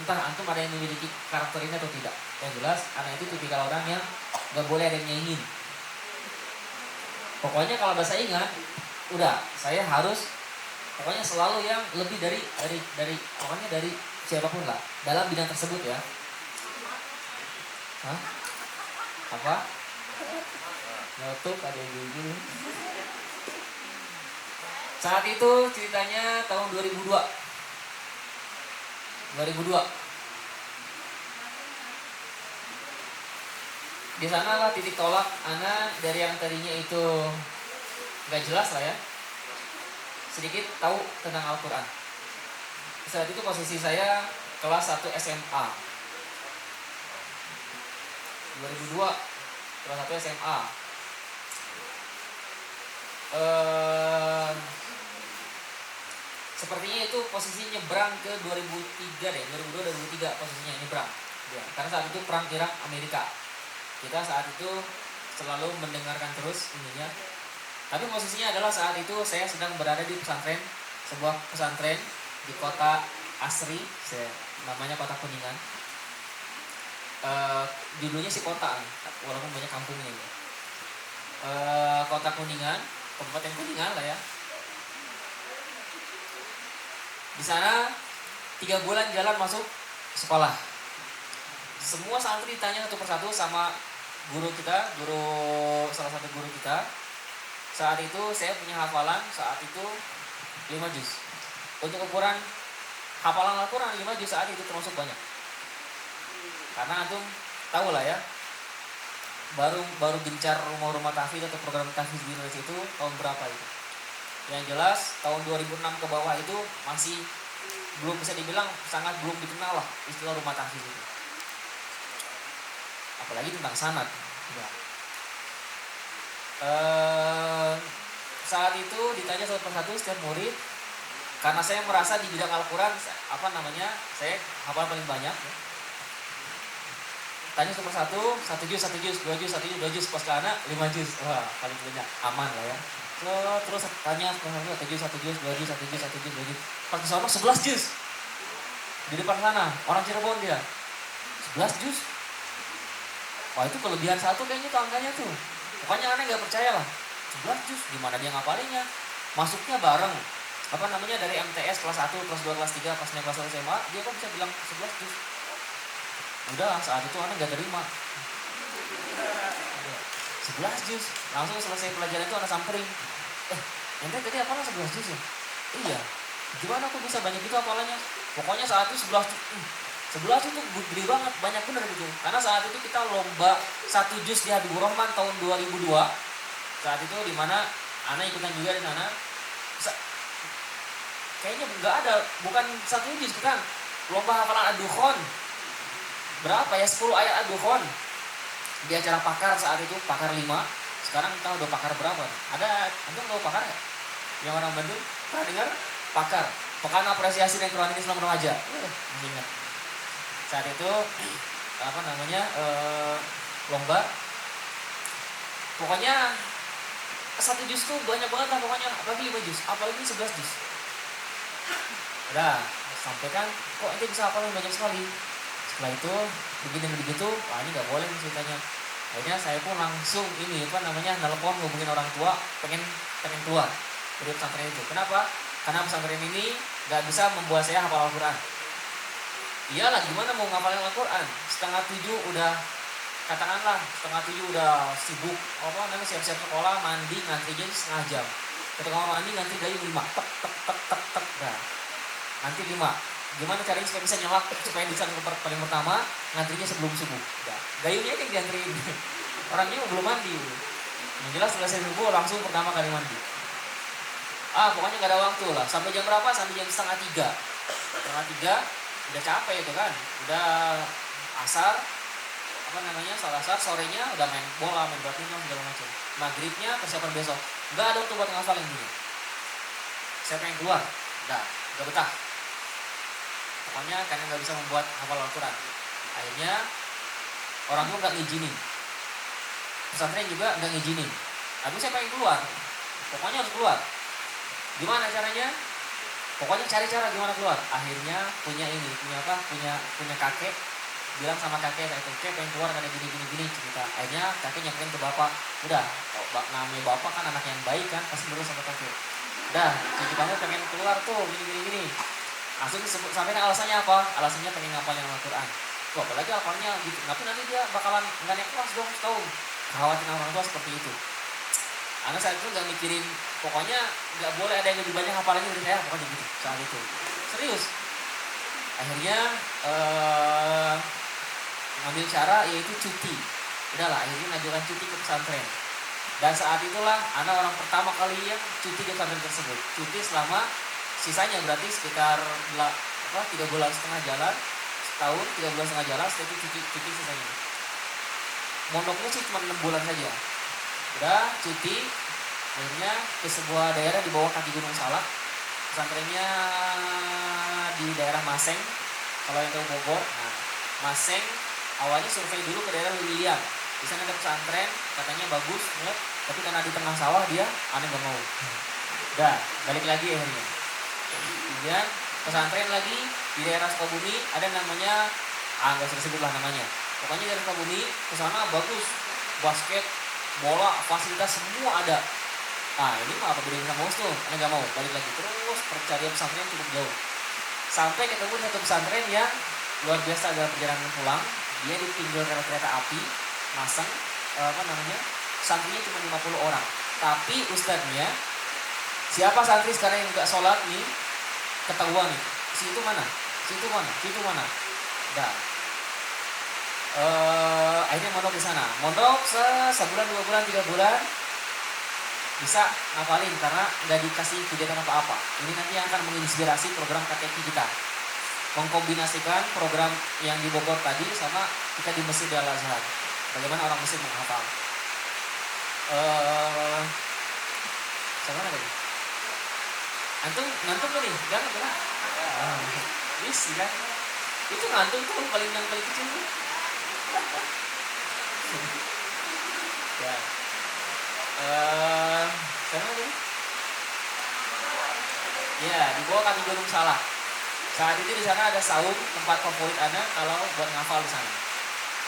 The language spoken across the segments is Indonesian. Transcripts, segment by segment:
entah antum ada yang memiliki karakter ini atau tidak. Yang jelas anak itu tipikal orang yang gak boleh ada yang nyaingin. Pokoknya kalau bahasa ingat, udah saya harus pokoknya selalu yang lebih dari pokoknya dari siapapun lah dalam bidang tersebut ya. Hah? Apa? Nyotuk ada ibu-ibu. Saat itu ceritanya tahun 2002. Di sana lah titik tolak anak dari yang tadinya itu nggak jelas lah ya, sedikit tahu tentang Al-Quran. Saat itu posisi saya kelas 1 SMA 2002, kelas 1 SMA. Sepertinya itu posisinya nyebrang ke 2003 deh, 2002-2003 posisinya nyebrang ya, karena saat itu perang Irak Amerika. Kita saat itu selalu mendengarkan terus ininya. Tapi posisinya adalah saat itu saya sedang berada di pesantren, sebuah pesantren di kota Asri, namanya Kota Kuningan. Judulnya sih kota, walaupun banyak kampungnya ya. Kota Kuningan, Kabupaten Kuningan lah ya. Di sana 3 bulan jalan masuk sekolah. Semua santri ditanya satu persatu sama salah satu guru kita. Saat itu saya punya hafalan saat itu 5 juz. Untuk ukuran hafalan Al-Quran 5 juz saat itu termasuk banyak. Karena antum tahu lah ya, baru gencar rumah-rumah tahfiz atau program tahfiz di Indonesia itu tahun berapa itu. Yang jelas tahun 2006 ke bawah itu masih belum bisa dibilang sangat belum dikenal lah istilah rumah tahfiz itu. Apalagi tentang sanad ya. Saat itu ditanya satu persatu setiap murid, karena saya merasa di bidang Al-Quran saya hafal paling banyak ya. Tanya satu persatu, 1 juz, 2 juz, pas ke anak 5 juz, wah paling banyak, aman lah ya. Terus tanya 1 juz, 2 juz, 2 juz, pas ke sana 11 juz. Di depan sana, orang Cirebon dia 11 juz. Wah itu kelebihan satu kayaknya tuh angkanya tuh. Pokoknya aneh gak percaya lah, 11 juz, gimana dia ngapalinnya. Masuknya bareng, dari MTS kelas 1, kelas 2, kelas 3, pas naik kelas 1 SMA, dia kok bisa bilang 11 juz. Udah saat itu aneh gak terima. 11 juz, langsung selesai pelajaran itu anak samperin. Ente tadi hafalan 11 juz ya? Iya. Gimana aku bisa banyak itu hafalannya? Pokoknya saat itu 11 juz. 11 itu gede banget, banyak bener gitu. Karena saat itu kita lomba 1 juz di Habibur Rahman tahun 2002. Saat itu dimana anak ikutan juga di sana. Kayaknya nggak ada, bukan 1 juz kan? Lomba hafalan Ad-Dukhan. Berapa ya? 10 ayat Ad-Dukhan. Di acara pakar saat itu, pakar 5. Sekarang kita udah pakar berapa? Ada, antum tahu pakar nggak? Yang orang Bandung pernah dengar? Pakar, Pekan Apresiasi dan Quran Islam Remaja. Masih ingat. Saat itu lomba. Pokoknya 1 juz tuh banyak banget lah pokoknya, apalagi 5 juz, apalagi 11 juz. Udah, sampaikan, kok ente bisa hafalin banyak sekali. Setelah itu, begitu, wah ini gak boleh ceritanya. Akhirnya saya pun langsung nelpon hubungin orang tua, pengen keluar dari pesantren itu. Kenapa? Karena pesantren ini gak bisa membuat saya hafal Al-Quran. Iyalah, gimana mau ngapalin Al-Quran? 6:30 udah, katakanlah 6:30 udah sibuk, siap-siap sekolah, mandi, ngantrinya 1/2 jam. Ketika mau mandi, ngantri gayung 5, tek, nah, nanti 5. Gimana caranya supaya bisa nyelak, supaya bisa paling pertama, ngantrinya sebelum subuh. Nah, gayungnya yang diantriin. Orangnya belum mandi. Yang jelas selesai subuh langsung pertama kali mandi. Pokoknya gak ada waktu lah. Sampai jam berapa? Sampai jam 2:30. 2:30 udah capek itu kan. Udah asar, salah asar, sorenya udah main bola, main badminton segala macam. Maghribnya persiapan besok. Gak ada untuk buat ngafal yang gini. Saya pengen keluar. Udah, gak betah. Pokoknya karena gak bisa membuat hafal Al-Quran. Akhirnya orang tua gak ngizinin. Pesantren juga gak ngizinin. Tapi saya pengen keluar. Pokoknya harus keluar. Gimana caranya? Pokoknya cari cara gimana keluar. Akhirnya punya ini, punya apa? Punya kakek. Bilang sama kakek kayak itu, "Kek, pengen keluar karena gini gini gini," cerita. Akhirnya kakek nyamperin ke bapak. Udah, namanya bapak kan anak yang baik kan, pasti nurut sama kakek. Udah, cucu kamu pengen keluar tuh, gini gini gini. Langsung disebut, sampaikan alasannya apa? Alasannya pengen ngapalin Al-Quran. Tuh, apalagi Al-Qurannya gitu. Tapi nanti dia bakalan nggak naik kelas dong setahun. Kekhawatiran orang tua seperti itu. Anak saya itu nggak mikirin, pokoknya nggak boleh ada yang lebih banyak hafalannya dari saya, pokoknya gitu saat itu. Serius. Akhirnya ngambil cara yaitu cuti. Udahlah, akhirnya ngajukan cuti ke pesantren. Dan saat itulah anak orang pertama kali yang cuti ke pesantren tersebut. Cuti selama sisanya berarti sekitar 3 bulan setengah jalan, setahun 3 bulan setengah jalan, setelah itu cuti sisanya. Mondoknya sih cuma 6 bulan saja. Udah cuti, akhirnya ke sebuah daerah di bawah kaki Gunung Salak. Pesantrennya di daerah Maseng, kalau yang tahu Bogor. Nah, Maseng awalnya survei dulu ke daerah Lilian. Di sana ada pesantren, katanya bagus, tapi karena di tengah sawah dia aneh gak mau. Udah, balik lagi akhirnya. Kemudian pesantren lagi di daerah Sukabumi, ada namanya, nggak usah disebut lah namanya. Pokoknya dari Sukabumi ke sana bagus, basket, bola, fasilitas semua ada. Ini mah apa bedanya sama Bos tuh? Aneh gak mau, balik lagi terus pencarian pesantren cukup jauh. Sampai ketemu satu pesantren yang luar biasa dalam perjalanan pulang. Dia di pinggir rel kereta api, Maseng, santrinya cuma 50 orang. Tapi ustadznya, siapa santri sekarang yang gak sholat nih, ketahuan nih. Si itu mana? Si itu mana? Si itu mana? Dah. Akhirnya mondok di sana. Mondok sebulan, 2 bulan, 3 bulan bisa ngapalin karena nggak dikasih kegiatan apa-apa. Ini nanti yang akan menginspirasi program KTP kita. Mengkombinasikan program yang di Bogor tadi sama kita di Masjid Al-Azhar. Bagaimana orang Mesir menghafal. Sama mana tadi? Ngantuk gak nih? Jangan pernah. Bisa kan? Itu ngantuk tuh yang paling kecil tuh. Ya. Sama tadi? Ya, di bawah kaki Gunung Salak. Saat itu di sana ada saung, tempat favorit anak kalau buat ngafal di sana.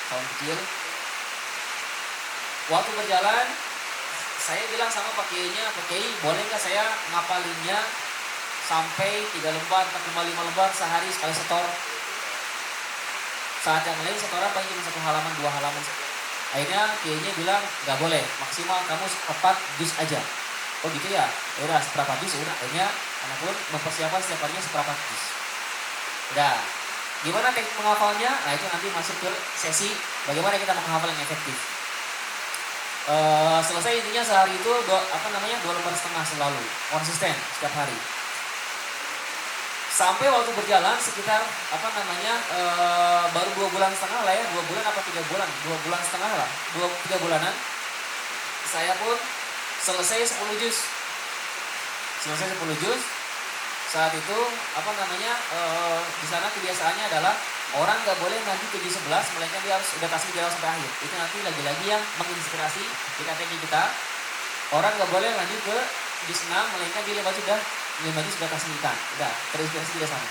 Saung kecil. Waktu berjalan, saya bilang sama Pak Kiainya, "Pak Kiai, boleh nggak saya ngapalinnya sampai 3 lembar, 4 lembar, 5 lembar sehari sekali setor?" Saat yang lain setoran paling cuma 1 halaman, 2 halaman. Akhirnya Kiainya bilang, "Nggak boleh, maksimal kamu 4 juz aja." Oh gitu ya? Udah seberapa juz, udah. Akhirnya anak pun mempersiapkan setiap harinya seberapa juz. Udah. Gimana teknik menghafalnya? Nah itu nanti masuk ke sesi bagaimana kita menghafal yang efektif. Selesai intinya sehari itu 2 lembar setengah selalu konsisten setiap hari. Sampai waktu berjalan sekitar baru 2 bulan setengah lah ya, 2 bulan apa 3 bulan, 2 bulan setengah lah, 3 bulanan. Saya pun selesai 10 juz. Selesai 10 juz. Saat itu di sana kebiasaannya adalah orang nggak boleh lanjut ke juz 11, melainkan dia harus udah kasih jawab sampai akhir. Itu nanti lagi-lagi yang menginspirasi di KTK kita. Orang nggak boleh lanjut ke juz 6, melainkan dia 5 juz sudah kasih ikan. Udah terinspirasi di sana.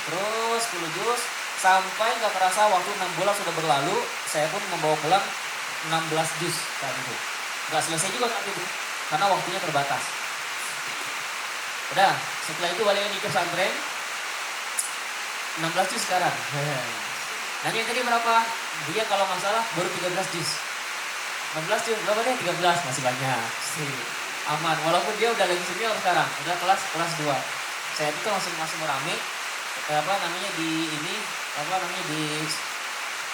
Terus 10 juz sampai nggak kerasa waktu 6 bulan sudah berlalu, saya pun membawa pulang 16 juz saat itu. Nggak selesai juga saat itu karena waktunya terbatas. Udah, setelah itu balik lagi ke pesantren. 16 juz sekarang. Nanti yang tadi berapa? Dia kalau nggak salah baru 13 juz. 16 juz, berapa deh? 13, masih banyak. Aman, walaupun dia udah lagi senior sekarang, udah kelas 2. Saya itu langsung merame di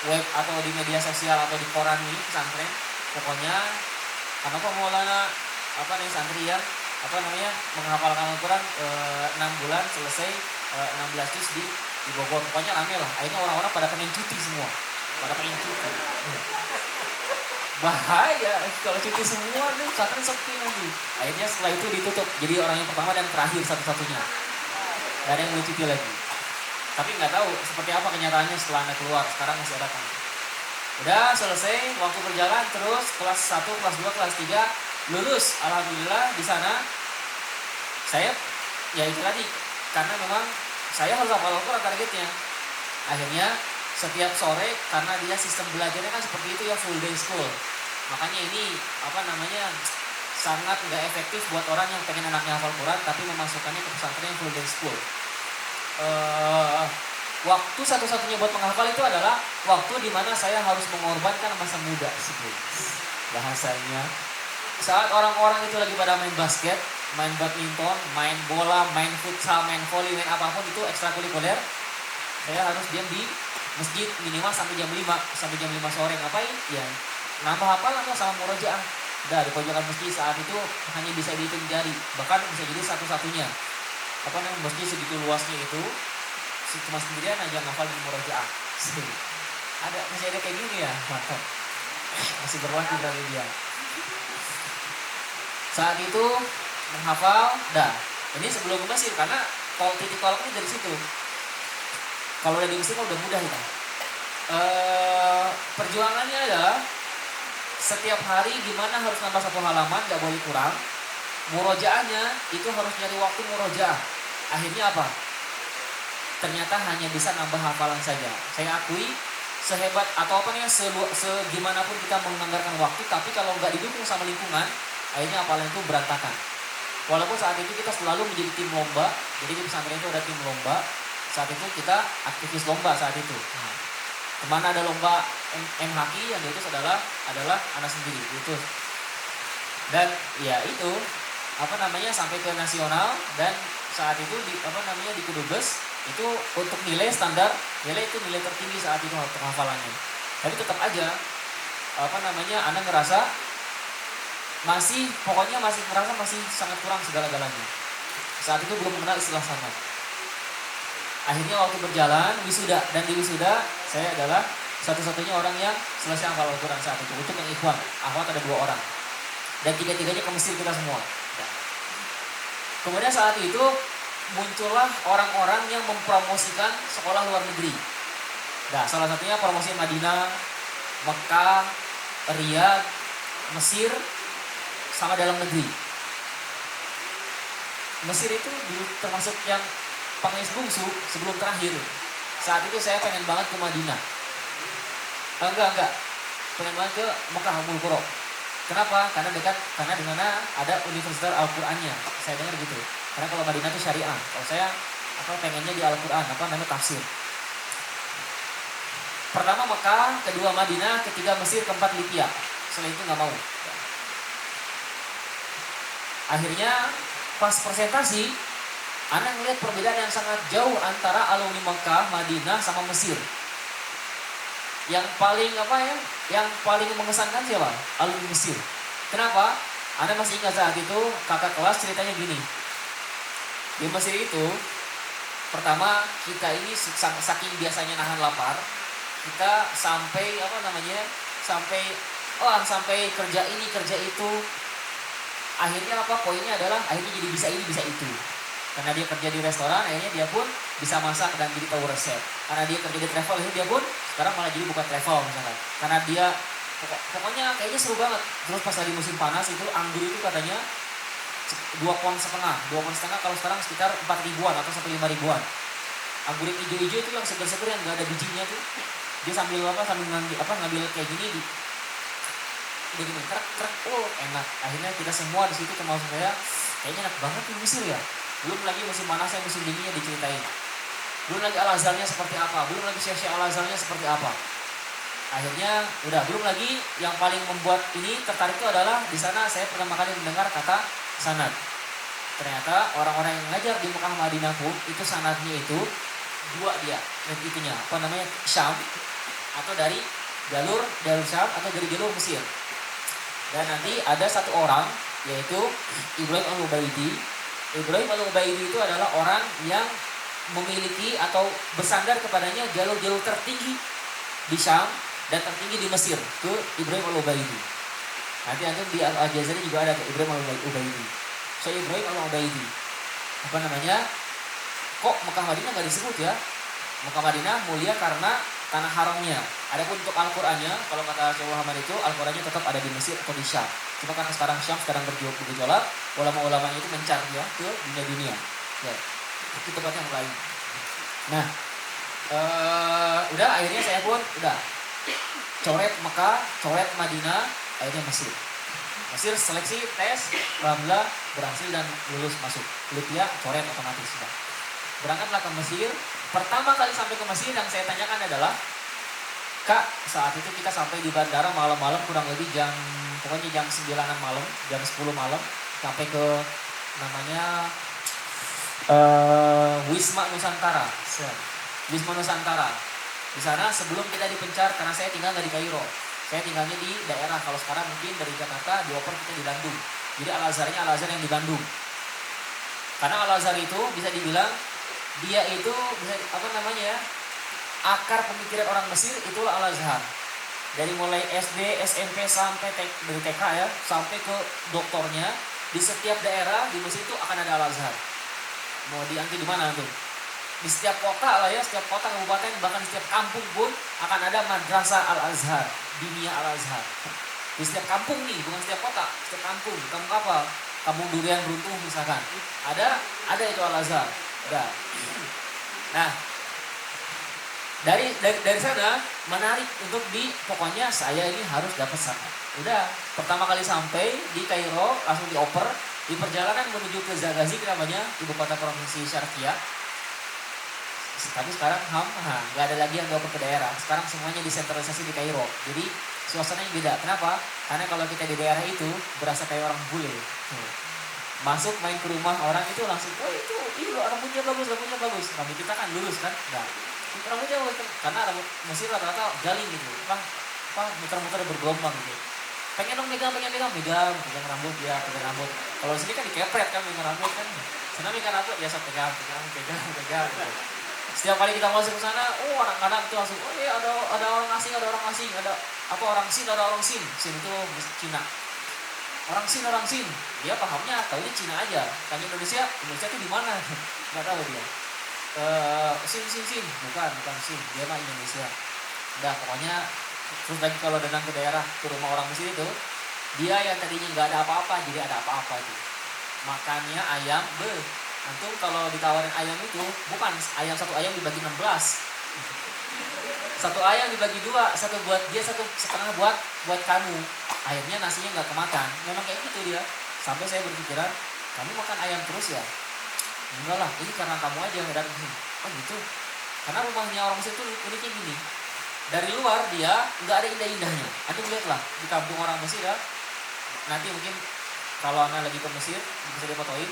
web atau di media sosial atau di koran ini pesantren. Pokoknya karena Maulana santri ya, menghafalkan Al-Quran 6 bulan selesai 16 juz di Bogor. Pokoknya rame lah. Akhirnya orang-orang pada pengen cuti semua. Bahaya kalau cuti semua nih, pesantren sepi nanti. Akhirnya setelah itu ditutup. Jadi orang yang pertama dan terakhir satu-satunya. Gak ada yang mau cuti lagi. Tapi nggak tahu seperti apa kenyataannya setelah Anda keluar. Sekarang masih ada kan. Udah selesai, waktu berjalan terus kelas 1, kelas 2, kelas 3 lulus. Alhamdulillah di sana saya ya itu tadi karena memang saya harus hafal Al-Quran targetnya. Akhirnya setiap sore, karena dia sistem belajarnya kan seperti itu ya, full day school. Makanya ini sangat nggak efektif buat orang yang pengen anaknya hafal Quran tapi memasukkannya ke pesantren yang full day school. Waktu satu-satunya buat menghafal itu adalah waktu dimana saya harus mengorbankan masa muda bahasanya. Saat orang-orang itu lagi pada main basket, main badminton, main bola, main futsal, main volley, main apapun itu ekstrakurikuler, saya harus diam di masjid minimal sampai jam 5 sore. Ngapain? Ya nambah hafalan sama murojaah. Di pojokan masjid saat itu hanya bisa dihitung jari, bahkan bisa jadi satu-satunya. Masjid segitu luasnya itu cuma sendirian aja ngafal di murojaah. Masih ada kayak gini ya, mantap. Masih berlaku berarti dia. Saat itu menghafal, ini sebelum ke Mesir, karena titik tolaknya dari situ. Kalau udah di Mesir udah mudah kita. Perjuangannya adalah setiap hari gimana harus nambah 1 halaman, gak boleh kurang. Murojaahnya itu harus nyari waktu murojaah. Akhirnya apa? Ternyata hanya bisa nambah hafalan saja. Saya akui sehebat atau segimana pun kita menganggarkan waktu, tapi kalau nggak didukung sama lingkungan, akhirnya hafalan itu berantakan. Walaupun saat itu kita selalu menjadi tim lomba, jadi di pesantren itu ada tim lomba. Saat itu kita aktivis lomba saat itu. Kemana ada lomba MHQ yang diutus adalah anak sendiri diutus. Dan ya itu sampai ke nasional, dan saat itu di Kudubes itu untuk nilai standar, nilai tertinggi saat itu untuk hafalannya. Tapi tetap aja anak ngerasa masih sangat kurang segala-galanya. Saat itu belum mengenal istilah sanad. Akhirnya waktu berjalan wisuda, dan di wisuda saya adalah satu-satunya orang yang selesai hafal Al-Quran saat itu. Untuk yang ikhwan, akhwat ada 2 orang. Dan 3-tiganya ke Mesir kita semua. Kemudian saat itu muncullah orang-orang yang mempromosikan sekolah luar negeri. Salah satunya promosi Madinah, Mekah, Riyadh, Mesir, sama dalam negeri. Mesir itu termasuk yang pengais bungsu sebelum terakhir. Saat itu saya pengen banget ke Madinah. Enggak. Pengen banget ke Mekah, Ummul Qura. Kenapa? Karena dekat, karena di mana ada Universitas Al-Qur'annya. Saya dengar gitu. Karena kalau Madinah itu syariah. Kalau saya pengennya di Al-Qur'an, tafsir. Pertama Mekah, kedua Madinah, ketiga Mesir, keempat Libya. Setelah itu nggak mau. Akhirnya pas presentasi, anak ngeliat perbedaan yang sangat jauh antara alumni Mekah, Madinah, sama Mesir. Yang paling mengesankan siapa? Alumni Mesir. Kenapa? Anda masih ingat saat itu kakak kelas ceritanya gini. Di Mesir itu, pertama kita ini saking biasanya nahan lapar, kita sampai kerja ini kerja itu. Akhirnya poinnya adalah akhirnya jadi bisa ini bisa itu. Karena dia kerja di restoran, akhirnya dia pun bisa masak dan jadi tahu resep. Karena dia kerja di travel, akhirnya dia pun sekarang malah jadi bukan travel misalkan. Karena dia pokoknya kayaknya seru banget. Terus pas lagi musim panas itu anggur itu katanya 2,5 pon. 2,5 pon kalau sekarang sekitar 4 ribuan atau sampai 5 ribuan. Anggur yang hijau-hijau itu yang seger-seger yang gak ada bijinya tuh. Dia sambil ngambil kayak gini dia gini krek enak. Akhirnya kita semua di situ termasuk saya, kayaknya enak banget di Mesir ya. Belum lagi musim panasnya, musim dinginnya diceritain. Belum lagi Al-Azharnya seperti apa, belum lagi Syekh Al-Azharnya seperti apa. Akhirnya belum lagi yang paling membuat ini tertarik itu adalah di sana saya pertama kali mendengar kata sanad. Ternyata orang-orang yang ngajar di Mekah Madinah pun itu sanadnya itu 2 dia, itunya Syam, atau dari jalur Syam atau dari jalur Mesir. Dan nanti ada 1 orang yaitu Ibrahim Al-Ubaidi. Ibrahim Al-Ubaidi itu adalah orang yang memiliki atau bersandar kepadanya jalur-jalur tertinggi di Syam dan tertinggi di Mesir, ke Ibrahim Al-Ubaidi. Nanti di Al-Jazari juga ada Ibrahim Al-Ubaidi. So Ibrahim Al-Ubaidi, kok Mekah Madinah gak disebut ya? Mekah Madinah mulia karena tanah haramnya. Adapun untuk Al-Qur'annya, kalau kata Syekh Muhammad itu Al-Qur'annya tetap ada di Mesir atau di Syam. Cuma karena sekarang Syam sedang bergejolak, ulama-ulama itu mencari ya ke dunia-dunia. Ya. ke tempat yang lain. Nah, udah akhirnya saya pun udah coret Mekah, coret Madinah, akhirnya Mesir. Mesir seleksi tes, alhamdulillah berhasil dan lulus masuk. Lutya coret otomatis sudah. Berangkatlah ke Mesir. Pertama kali sampai ke Mesir yang saya tanyakan adalah, Kak, saat itu kita sampai di bandara malam-malam kurang lebih pokoknya jam 9-an malam, jam 10 malam, sampai ke namanya Wisma Nusantara. Wisma Nusantara. Di sana sebelum kita dipencar, karena saya tinggal nggak di Kairo. Saya tinggalnya di daerah, kalau sekarang mungkin dari Jakarta dioper kita di Bandung. Jadi Al-Azharnya Al-Azhar yang di Bandung. Karena Al-Azhar itu bisa dibilang dia itu bisa akar pemikiran orang Mesir itulah Al-Azhar. Dari mulai SD, SMP sampai dari TK ya, sampai ke doktornya, di setiap daerah di Mesir itu akan ada Al-Azhar. Mau diangkat di mana tuh? Di setiap kota lah ya, setiap kota, kabupaten, bahkan di setiap kampung pun akan ada madrasah Al-Azhar, dinia Al-Azhar. Di setiap kampung nih, bukan setiap kota, setiap kampung. Kampung apa? Kampung durian runtuh misalkan. Ada itu Al-Azhar. Udah. Nah, dari sana menarik untuk pokoknya saya ini harus dapat sana. Udah, pertama kali sampai di Kairo langsung dioper. Di perjalanan menuju ke Zagazig namanya, ibu kota provinsi Syarqiyah. Tapi sekarang nggak ada lagi yang dioper ke daerah. Sekarang semuanya disentralisasi di Kairo. Jadi suasananya beda. Kenapa? Karena kalau kita di daerah itu berasa kayak orang bule. Masuk main ke rumah orang itu langsung, oh itu rambutnya bagus. Rambut kita kan lurus kan? Nah, rambutnya bagus kan? Karena rambut Mesir rata-rata galing gitu. Muter-muter bergelombang gitu. Pengen dong megang rambut ya, pegang rambut. Kalau di sini kan dikepret kan megang rambut kan. Sana megang rambut ya, pegang gitu. Setiap kali kita masuk ke sana, anak-anak itu langsung, iya ada orang asing, ada orang orang Sin itu Cina. Orang Sin. Dia pahamnya taunya Cina aja. Tanya Indonesia itu di mana? Nggak tahu dia. Sin. Bukan Sin. Dia mah Indonesia. Udah pokoknya, terus lagi kalau datang ke daerah, ke rumah orang Mesir itu, dia yang tadinya nggak ada apa-apa, jadi ada apa-apa tuh. Makannya ayam, antum kalau ditawarin ayam itu, bukan satu ayam dibagi 16. Satu ayam dibagi 2, satu buat dia, satu setengah buat kamu. Akhirnya nasinya nggak kemakan. Memang kayak gitu dia. Sampai saya berpikiran, kamu makan ayam terus ya? Enggak lah, ini karena kamu aja yang datang sini. Oh gitu. Karena rumahnya orang Mesir itu uniknya gini. Dari luar dia nggak ada indah-indahnya. Antum lihatlah di kampung orang Mesir ya. Nanti mungkin kalau anda lagi ke Mesir bisa difotoin.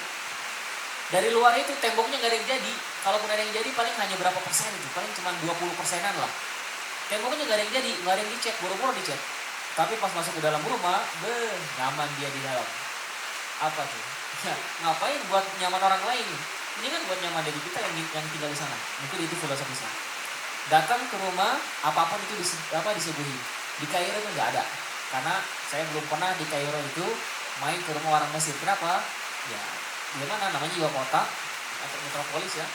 Dari luar itu temboknya nggak ada yang jadi. Kalaupun ada yang jadi paling hanya berapa persen itu. Paling cuma 20%-an lah. Temboknya nggak ada yang jadi, nggak ada yang dicat, buru-buru dicat. Tapi pas masuk ke dalam rumah, nyaman dia di dalam. Apa tuh? Ya, ngapain buat nyaman orang lain? Ini kan buat nyaman dari kita yang tinggal di sana. Mungkin itu filosofisnya. Datang ke rumah, apapun itu disuguhi. Di Kairo itu nggak ada. Karena saya belum pernah di Kairo itu main ke rumah orang Mesir. Kenapa? Ya, gimana namanya juga kota atau metropolis ya,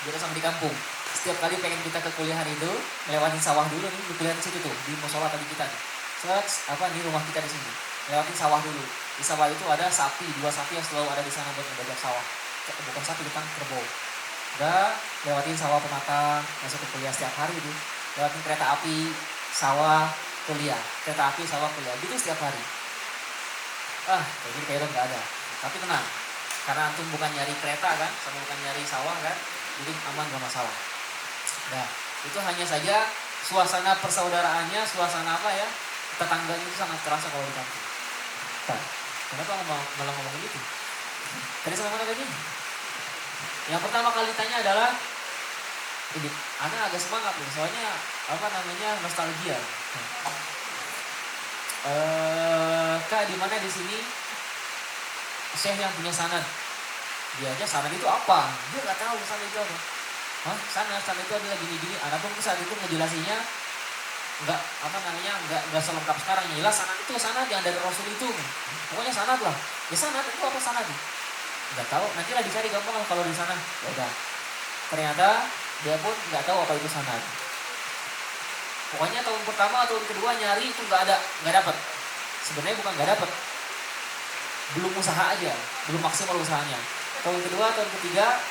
beda sama di kampung. Setiap kali pengen kita ke kuliahan itu lewatin sawah dulu nih, kuliah di situ tuh di musola tadi kita nih. Di rumah kita di sini lewatin sawah dulu. Di sawah itu ada 2 sapi yang selalu ada di sana buat ngebajak sawah. Bukan sapi, bukan kerbau. Udah lewatin sawah pematang, masuk ke kuliah setiap hari itu. Lewatin kereta api, sawah, kuliah, kereta api, sawah, kuliah, gitu setiap hari. Kayak gini kayak nggak ada. Tapi tenang. Karena antum bukan nyari kereta kan, sama bukan nyari sawah kan, jadi aman, gak masalah. Nah, itu hanya saja suasana persaudaraannya, suasana tetangganya itu sangat terasa kalau di kampung. Kenapa malah ngomong gitu? Tadi sama mana tadi? Yang pertama kali tanya adalah, ini, Ana agak semangat nih, soalnya nostalgia. Kak, di mana di sini? Syekh yang punya sanad, dia aja sanad itu apa? Dia nggak tahu sanad itu apa. Sanad itu adalah gini-gini. Anak pun saat itu ngejelasinnya nggak selengkap sekarang. Jelas sanad yang dari Rasul itu. Pokoknya sanad lah. Ya sanad itu apa sanad? Nggak tahu. Nantilah dicari gampang lah kalau di sana. Ya udah. Ternyata dia pun nggak tahu apa itu sanad. Pokoknya tahun pertama atau tahun kedua nyari itu nggak dapet. Sebenarnya bukan nggak dapet. Belum usaha aja, belum maksimal usahanya. Tahun kedua, tahun ketiga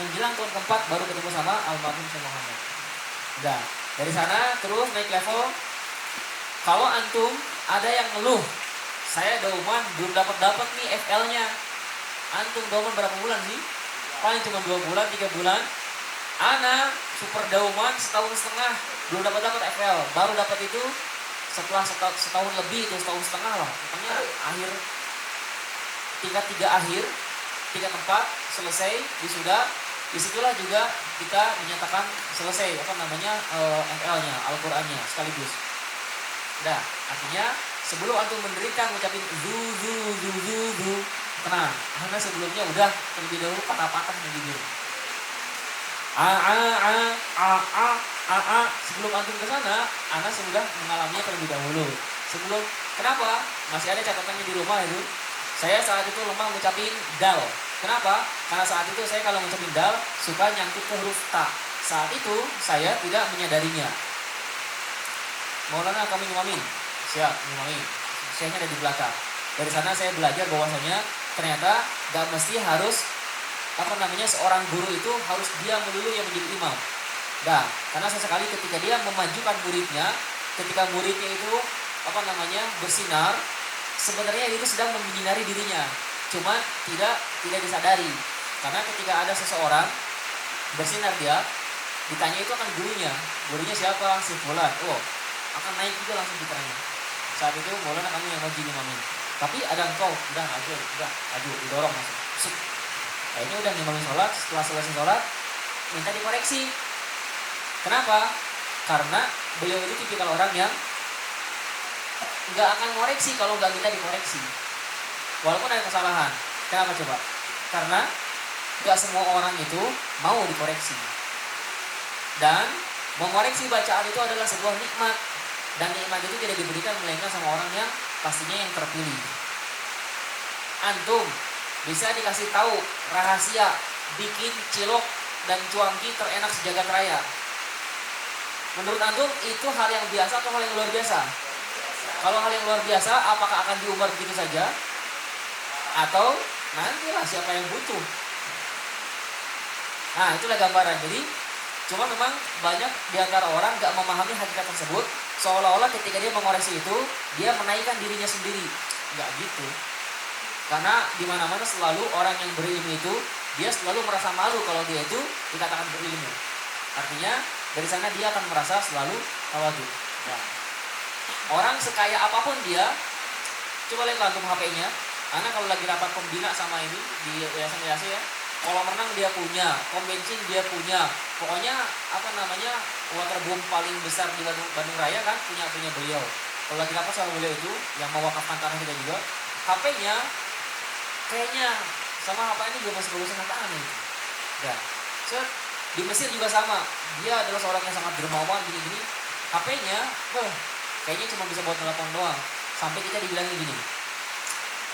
menjelang tahun keempat baru ketemu sama almarhum Syekh Muhammad. Udah, dari sana terus naik level. Kalau antum ada yang ngeluh, saya dauman belum dapat nih FL-nya. Antum dauman berapa bulan sih? Paling cuma 2 bulan, 3 bulan. Ana super dauman setahun setengah belum dapat FL. Baru dapat itu setelah setahun lebih, itu setahun setengah lah. Pokoknya akhir tingkat 3 akhir, tingkat 4 selesai wisuda. Disitulah juga kita dinyatakan selesai FL-nya, Al-Qur'annya sekaligus. Nah, artinya sebelum antum menderita ngucapin zu, tenang. Karena sebelumnya udah terlebih dahulu patah-patah di bibir. Sebelum antum ke sana, ana sudah mengalaminya terlebih dahulu. Kenapa? Masih ada catatannya di rumah itu. Saya saat itu lemah ngucapin dal. Kenapa? Karena saat itu saya kalau ngucapin dal suka nyangkut ke huruf ta. Saat itu saya tidak menyadarinya. Maulana kami ngumamin. Siap, ngumamin. Syekhnya ada di belakang. Dari sana saya belajar bahwasanya ternyata gak mesti harus seorang guru itu harus dia melulu yang menjadi imam. Nah, karena sesekali ketika dia memajukan muridnya, ketika muridnya itu bersinar, sebenarnya itu sedang menyinari dirinya, cuma tidak disadari. Karena ketika ada seseorang bersinar dia, ditanya itu akan gurunya siapa? Si fulan. Oh, akan naik juga langsung pikirannya. Saat itu Maulana kamu yang wajib imamin. Tapi ada engkau, udah maju, didorong langsung. Akhirnya udah ngimamin sholat, setelah selesai sholat minta dikoreksi. Kenapa? Karena beliau itu tipikal orang yang nggak akan koreksi kalau nggak minta dikoreksi, walaupun ada kesalahan. Kenapa coba? Karena nggak semua orang itu mau dikoreksi, dan mengoreksi bacaan itu adalah sebuah nikmat, dan nikmat itu tidak diberikan melainkan sama orang yang pastinya yang terpilih. Antum bisa dikasih tahu rahasia bikin cilok dan cuangki terenak sejagat raya. Menurut antum itu hal yang biasa atau hal yang luar biasa? Kalau hal yang luar biasa, apakah akan diumbar begitu saja? Atau nantilah siapa yang butuh? Nah, itulah gambaran. Jadi cuma memang banyak diantara orang gak memahami hakikat tersebut, seolah-olah ketika dia mengoreksi itu dia menaikkan dirinya sendiri. Gak gitu. Karena di mana-mana selalu orang yang berilmu itu dia selalu merasa malu kalau dia itu dikatakan berilmu. Artinya dari sana dia akan merasa selalu tawadhu. Nah, orang sekaya apapun dia, coba lihat antum HP-nya. Karena kalau lagi rapat pembina sama ini di yayasan ya, kolam renang dia punya, pom bensin dia punya. Pokoknya waterboom paling besar di Bandung Raya kan punya beliau. Kalau lagi rapat sama beliau itu yang mewakafkan tanah kita juga, HP-nya kayaknya sama HP ini juga masih bagusan tangan itu. Ya. Di Mesir juga sama. Dia adalah seorang yang sangat dermawan gini-gini. HP-nya, kayaknya cuma bisa buat telepon doang. Sampai kita dibilangin gini.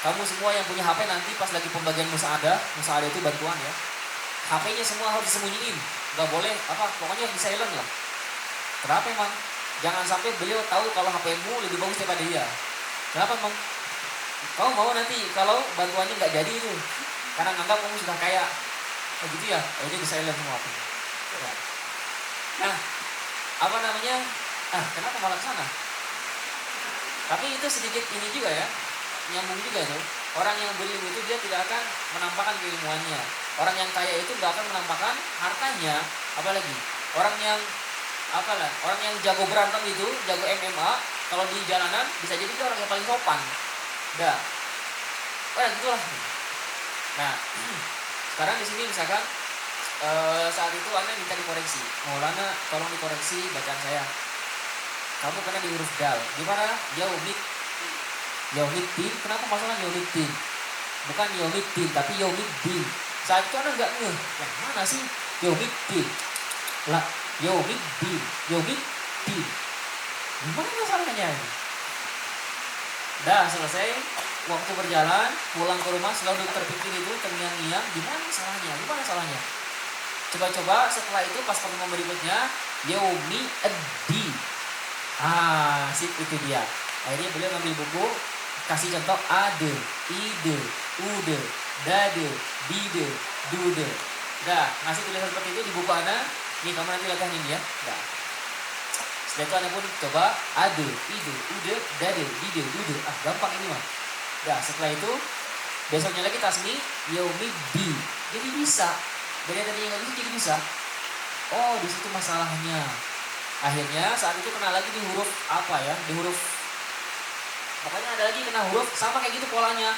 Kamu semua yang punya HP nanti pas lagi pembagian musaadah itu bantuan ya. HP-nya semua harus disembunyiin. Gak boleh pokoknya di silent lah. Kenapa emang? Jangan sampai beliau tahu kalau HP-mu lebih bagus daripada dia. Kenapa emang? Kau mau nanti kalau bantuannya nggak jadi itu, karena nganggap kamu sudah kaya, gitu ya? Ini di silent semua apa? Ya. Nah, kenapa malah sana? Tapi itu sedikit ini juga ya, nyambung juga tuh. Orang yang berilmu itu dia tidak akan menampakkan keilmuannya. Orang yang kaya itu nggak akan menampakkan hartanya, apalagi orang yang jago berantem itu, jago MMA, kalau di jalanan bisa jadi dia orang yang paling sopan. Gitulah. Nah, sekarang di sini misalkan saat itu Anda minta dikoreksi. Maulana, tolong dikoreksi bacaan saya. Kamu kena di huruf dal. Gimana? Yaumiddin. Kenapa masalah yaumiddin? Bukan yaumiddin, tapi yaumiddin. Saat itu Anda nggak ngeh. Yang mana sih yaumiddin? Lah, yaumiddin. Gimana masalahnya ini? Dah selesai, waktu berjalan, pulang ke rumah selalu terpikir itu, terngiang-ngiang, gimana salahnya? Coba-coba setelah itu pas pertemuan berikutnya, yaumiddin. Sip itu dia. Akhirnya beliau ngambil buku, kasih contoh ade, ide, ude, dade, bide, dude. Udah, ngasih tulisan seperti itu di buku Ana. Nih kamu nanti latihan ini ya. Udah. Setelah itu Ana pun coba ade, ide, ude, dade, dide, dude. Ah gampang ini mah. Udah, setelah itu besoknya lagi tasmi yaumi bi. Jadi bisa. Dari yang tadinya nggak bisa jadi bisa. Oh, di situ masalahnya. Akhirnya saat itu kena lagi di huruf apa ya? Di huruf pokoknya ada lagi kena huruf sama kayak gitu polanya.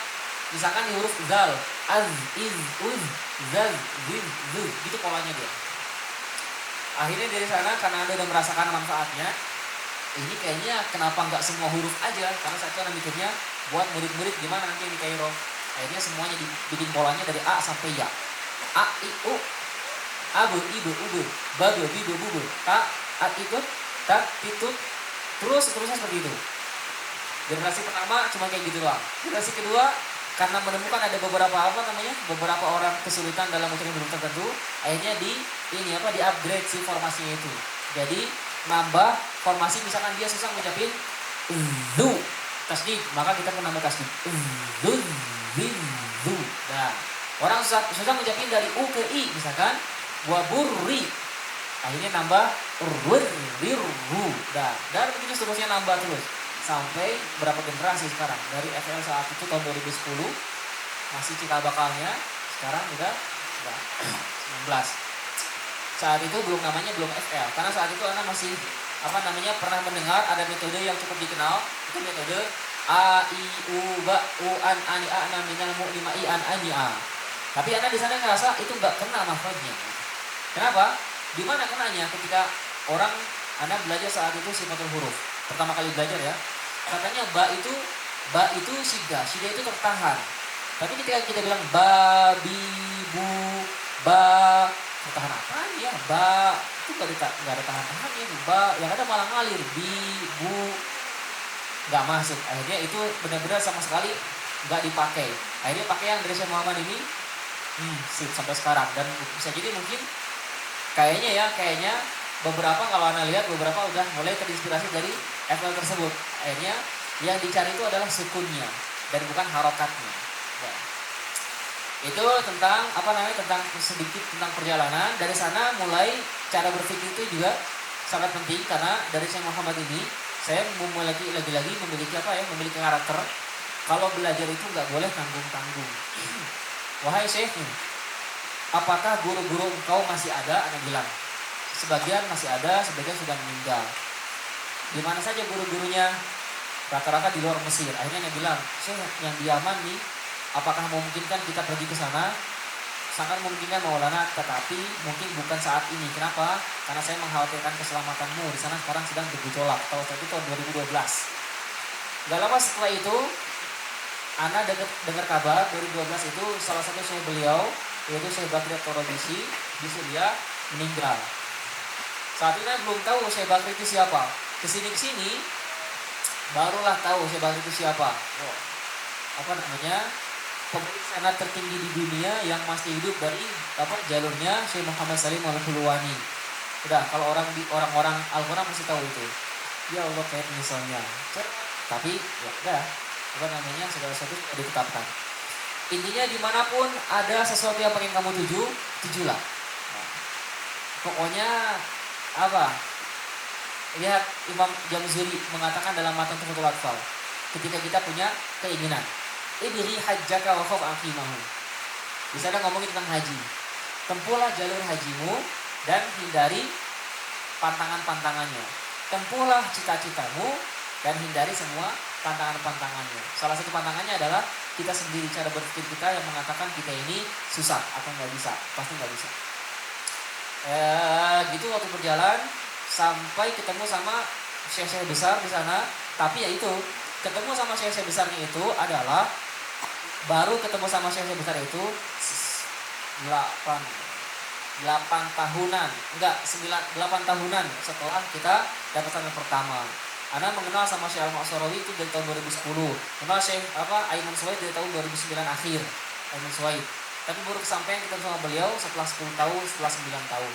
Misalkan di huruf zal, az, iz, uz, zal, zin, zu, gitu polanya dia. Akhirnya dari sana karena Anda udah merasakan manfaatnya, ini kayaknya kenapa nggak semua huruf aja? Karena saya tuh mikirnya buat murid-murid gimana nanti yang di Kairo. Akhirnya semuanya dibikin polanya dari A sampai Ya. A, I, U, abu, ibu, ubu, babu, bibu, bubu, ta, at, ikut, tak, titut, terus seterusnya seperti itu. Generasi pertama cuma kayak gitu doang. Generasi kedua karena menemukan ada beberapa orang kesulitan dalam ucapan huruf tertentu, akhirnya di upgrade si formasinya itu. Jadi nambah formasi, misalkan dia susah ngucapin zu tasdid, maka kita pun nambah tasdid zu zin zu. Nah, orang susah ngucapin dari u ke i, misalkan waburri, akhirnya nambah urwir ru. Dan begitu seterusnya nambah terus sampai berapa generasi sekarang. Dari FL saat itu tahun 2010 masih cikal bakalnya, sekarang udah 19. Saat itu namanya belum FL, karena saat itu anak masih pernah mendengar ada metode yang cukup dikenal, itu metode a i u ba u an ani a na minal mu lima i an ani a. Tapi anak di sana ngerasa itu nggak kena makhrajnya. Kenapa? Di mana kenanya? Ketika orang anak belajar saat itu sifatul huruf pertama kali belajar ya, katanya ba itu sida itu tertahan. Tapi ketika kita bilang ba, bi, bu, ba, tertahan apa ya? Ba itu nggak ada tahan ya. Ba yang ada malah ngalir. Bi, bu, nggak masuk. Akhirnya itu benar-benar sama sekali nggak dipakai. Akhirnya pakai yang dari Syekh Muhammad ini, sampai sekarang. Dan bisa jadi mungkin kayaknya beberapa, kalau Anda lihat beberapa udah mulai terinspirasi dari FL tersebut. Akhirnya yang dicari itu adalah sukunnya dan bukan harokatnya. Ya. Itu tentang tentang sedikit tentang perjalanan. Dari sana mulai cara berpikir itu juga sangat penting, karena dari Syekh Muhammad ini saya lagi-lagi memiliki karakter. Kalau belajar itu nggak boleh tanggung-tanggung. Wahai Syekh, apakah guru-guru engkau masih ada? Anda bilang sebagian masih ada, sebagian sudah meninggal. Di mana saja guru-gurunya? Rata-rata di luar Mesir. Akhirnya dia bilang, Syekh, yang di Yaman nih, apakah memungkinkan kita pergi ke sana? Sangat memungkinkan Maulana, tetapi mungkin bukan saat ini. Kenapa? Karena saya mengkhawatirkan keselamatanmu. Di sana sekarang sedang bergejolak. Itu tahun 2012. Gak lama setelah itu, Ana dengar kabar 2012 itu salah satu syekh beliau, yaitu Syekh Bakri Torobisi di Syria, meninggal. Saat itu saya belum tahu Syekh Bakri itu siapa. Kesini barulah tahu Syekh Bakri itu siapa. Pemilik senat tertinggi di dunia yang masih hidup dari jalurnya Syekh Muhammad Salim Al-Hulwani. Udah, kalau orang-orang Al-Quran masih tahu itu. Ya Allah, kayak misalnya. Tapi ya udah, segala sesuatu ditetapkan. Intinya dimanapun ada sesuatu yang pengen kamu tujulah. Pokoknya lihat Imam Jamzuri mengatakan dalam matan Tuhfatul Atfal, ketika kita punya keinginan, ibri hajjaka wa khaf aqimahu. Di sana ngomongin tentang haji. Tempuhlah jalur hajimu dan hindari pantangan-pantangannya. Tempuhlah cita-citamu dan hindari semua pantangan-pantangannya. Salah satu pantangannya adalah kita sendiri, cara berpikir kita yang mengatakan kita ini susah atau nggak bisa, pasti nggak bisa. Gitu waktu berjalan sampai ketemu sama syekh-syekh besar di sana. Tapi ya itu, ketemu sama syekh-syekh besarnya itu adalah baru ketemu sama syekh-syekh besar itu 8 tahunan setelah kita dapat pesantren pertama. Ana mengenal sama Syekh Al-Ma'surawi itu dari tahun 2010. Kenal Syekh Aiman Suwaid dari tahun 2009 akhir. Aiman Suwaid. Tapi baru kesampaian kita sama beliau setelah 10 tahun, setelah 9 tahun.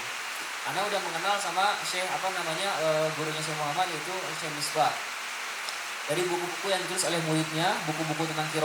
Ana udah mengenal sama Syekh gurunya Syekh Muhammad, yaitu Syekh Misbah. Dari buku-buku yang ditulis oleh muridnya, buku-buku tentang qiraat